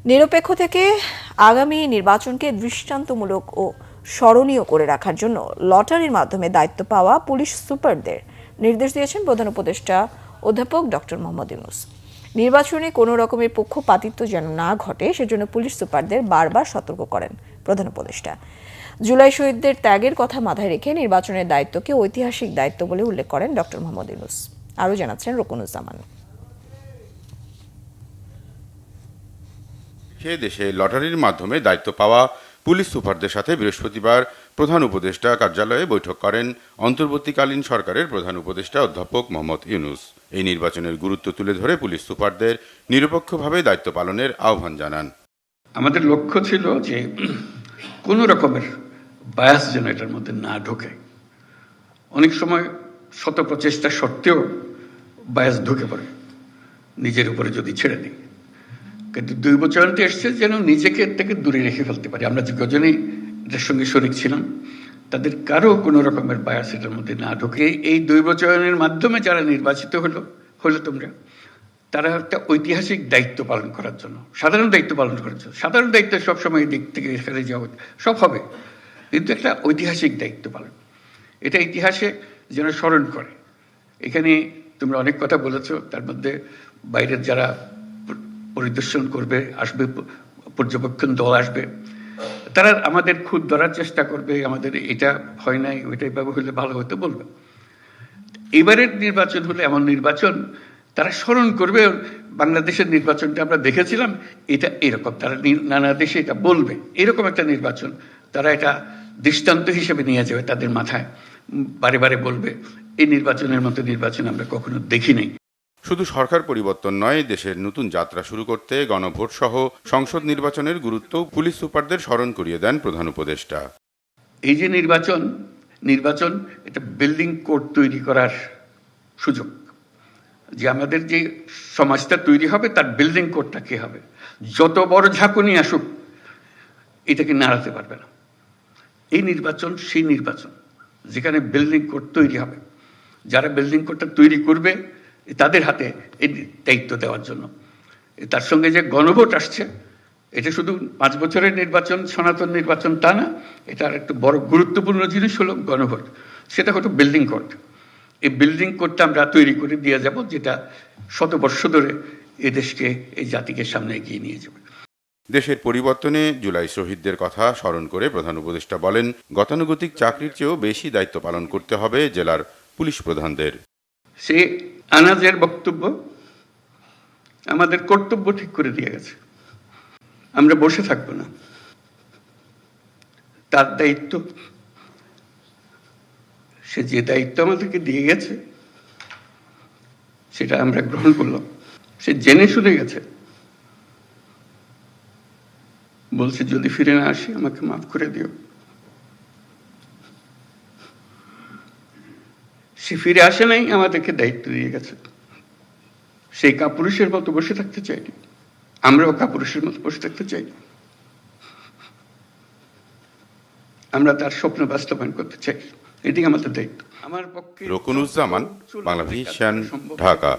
নিরপেক্ষ থেকে আগামী নির্বাচনকে দৃষ্টান্তমূলক ও স্মরণীয় করে রাখার জন্য লটারির মাধ্যমে দায়িত্ব পাওয়া পুলিশ সুপারদের নির্দেশ দিয়েছেন প্রধান উপদেষ্টা অধ্যাপক ডক্টর মোহাম্মদ ইউনূস। নির্বাচনে কোনো রকমের পক্ষপাতিত্ব যেন না ঘটে সেজন্য পুলিশ সুপারদের বারবার সতর্ক করেন প্রধান উপদেষ্টা। জুলাই শহীদদের ত্যাগের কথা মাথায় রেখে নির্বাচনের দায়িত্বকে ঐতিহাসিক দায়িত্ব বলে উল্লেখ করেন ডক্টর মোহাম্মদ ইউনূস। আরও জানাচ্ছেন রকুনুজ্জামান। দেশে লটারির মাধ্যমে দায়িত্ব পাওয়া পুলিশ সুপারদের সাথে বৃহস্পতিবার প্রধান উপদেষ্টা কার্যালয়ে বৈঠক করেন অন্তর্বর্তীকালীন সরকারের প্রধান উপদেষ্টা অধ্যাপক মোহাম্মদ ইউনূস। এই নির্বাচনের গুরুত্ব তুলে ধরে পুলিশ সুপারদের নিরপেক্ষভাবে দায়িত্ব পালনের আহ্বান জানান। আমাদের লক্ষ্য ছিল যে কোনো রকমের বায়াস যেন এটার মধ্যে না ঢোকে। অনেক সময় শত প্রচেষ্টা সত্ত্বেও বায়াস ঢুকে পড়ে নিজের উপরে যদি ছেড়ে দিই। কিন্তু দৈবচয়নটি এসছে যেন নিজেকে এর থেকে দূরে রেখে ফেলতে পারি। আমরা যে গজনী এটার সঙ্গে শরিক ছিলাম তাদের কারো কোনো রকমের বায়াস এটার মধ্যে না ঢোকে। এই দৈবচয়নের মাধ্যমে যারা নির্বাচিত হলো তোমরা, তারা একটা ঐতিহাসিক দায়িত্ব পালন করার জন্য, সাধারণ দায়িত্ব পালন করার জন্য। সাধারণ দায়িত্ব সবসময় এই দিক থেকে এখানে যাওয়া সব হবে, কিন্তু একটা ঐতিহাসিক দায়িত্ব পালন, এটা ইতিহাসে যেন স্মরণ করে। এখানে তোমরা অনেক কথা বলেছো, তার মধ্যে বাইরের যারা পরিদর্শন করবে আসবে, পর্যবেক্ষণ দল আসবে, তারা আমাদের খুদ ধরার চেষ্টা করবে, আমাদের এটা হয় নাই ওইটা এভাবে হলে ভালো হতে বলবে। এবারের নির্বাচন হলে এমন নির্বাচন তারা স্মরণ করবে, বাংলাদেশের নির্বাচনটা আমরা দেখেছিলাম এটা এরকম, তারা নানা দেশে এটা বলবে, এরকম একটা নির্বাচন তারা এটা দৃষ্টান্ত হিসেবে নিয়ে যাবে তাদের মাথায়, বারে বারে বলবে এই নির্বাচনের মতো নির্বাচন আমরা কখনো দেখি নাই। শুধু সরকার পরিবর্তন নয়, দেশের নতুন যাত্রা শুরু করতে গণভোট সহ সংসদ নির্বাচনের গুরুত্ব পুলিশ সুপারদের স্মরণ করিয়ে দেন প্রধান উপদেষ্টা। এই যে নির্বাচন এটা বিল্ডিং কোড তৈরি করার সুযোগ, যে আমাদের যে সমাজটা তৈরি হবে তার বিল্ডিং কোডটা কি হবে। যত বড় ঝাঁকুনি আসুক এটাকে নাড়াতে পারবে না। এই নির্বাচন সেই নির্বাচন যেখানে বিল্ডিং কোড তৈরি হবে, যারা বিল্ডিং কোডটা তৈরি করবে তাদের হাতে এই দায়িত্ব দেওয়ার জন্য। তার সঙ্গে যে গণভোট আসছে, এটা শুধু 5 বছরের নির্বাচন, সনাতন নির্বাচন তা না, এটার একটা বড় গুরুত্বপূর্ণ জিনিস হলো গণভোট। সেটা হলো বিল্ডিং কোড। এই বিল্ডিং কোডটা আমরা তৈরি করে দিয়ে যাব, যেটা শত বর্ষ ধরে এই দেশকে, এই জাতিকে সামনে এগিয়ে নিয়ে যাবে। দেশের পরিবর্তনে জুলাই শহীদদের কথা স্মরণ করে প্রধান উপদেষ্টা বলেন, গতানুগতিক চাকরির চেয়েও বেশি দায়িত্ব পালন করতে হবে জেলার পুলিশ প্রধানদের। সে আনাজের বক্তব্য আমাদের কর্তব্য ঠিক করে দিয়ে গেছে, আমরা বসে থাকবো না। তার দায়িত্ব, সে যে দায়িত্ব আমাদেরকে দিয়ে গেছে সেটা আমরা গ্রহণ করলাম। সে জেনে শুনে গেছে, বলছে যদি ফিরে না আসি আমাকে মাফ করে দিও। সে ফিরে আসে নাই, আমাদেরকে দায়িত্ব দিয়ে গেছে। সেই কাপুরুষের মতো বসে থাকতে চাইনি, আমরাও কাপুরুষের মতো বসে থাকতে চাইনি। আমরা তার স্বপ্ন বাস্তবায়ন করতে চাই, এটি আমাদের দায়িত্ব। আমার পক্ষে রকুনুজ্জামান, বাংলাভিশন, ঢাকা।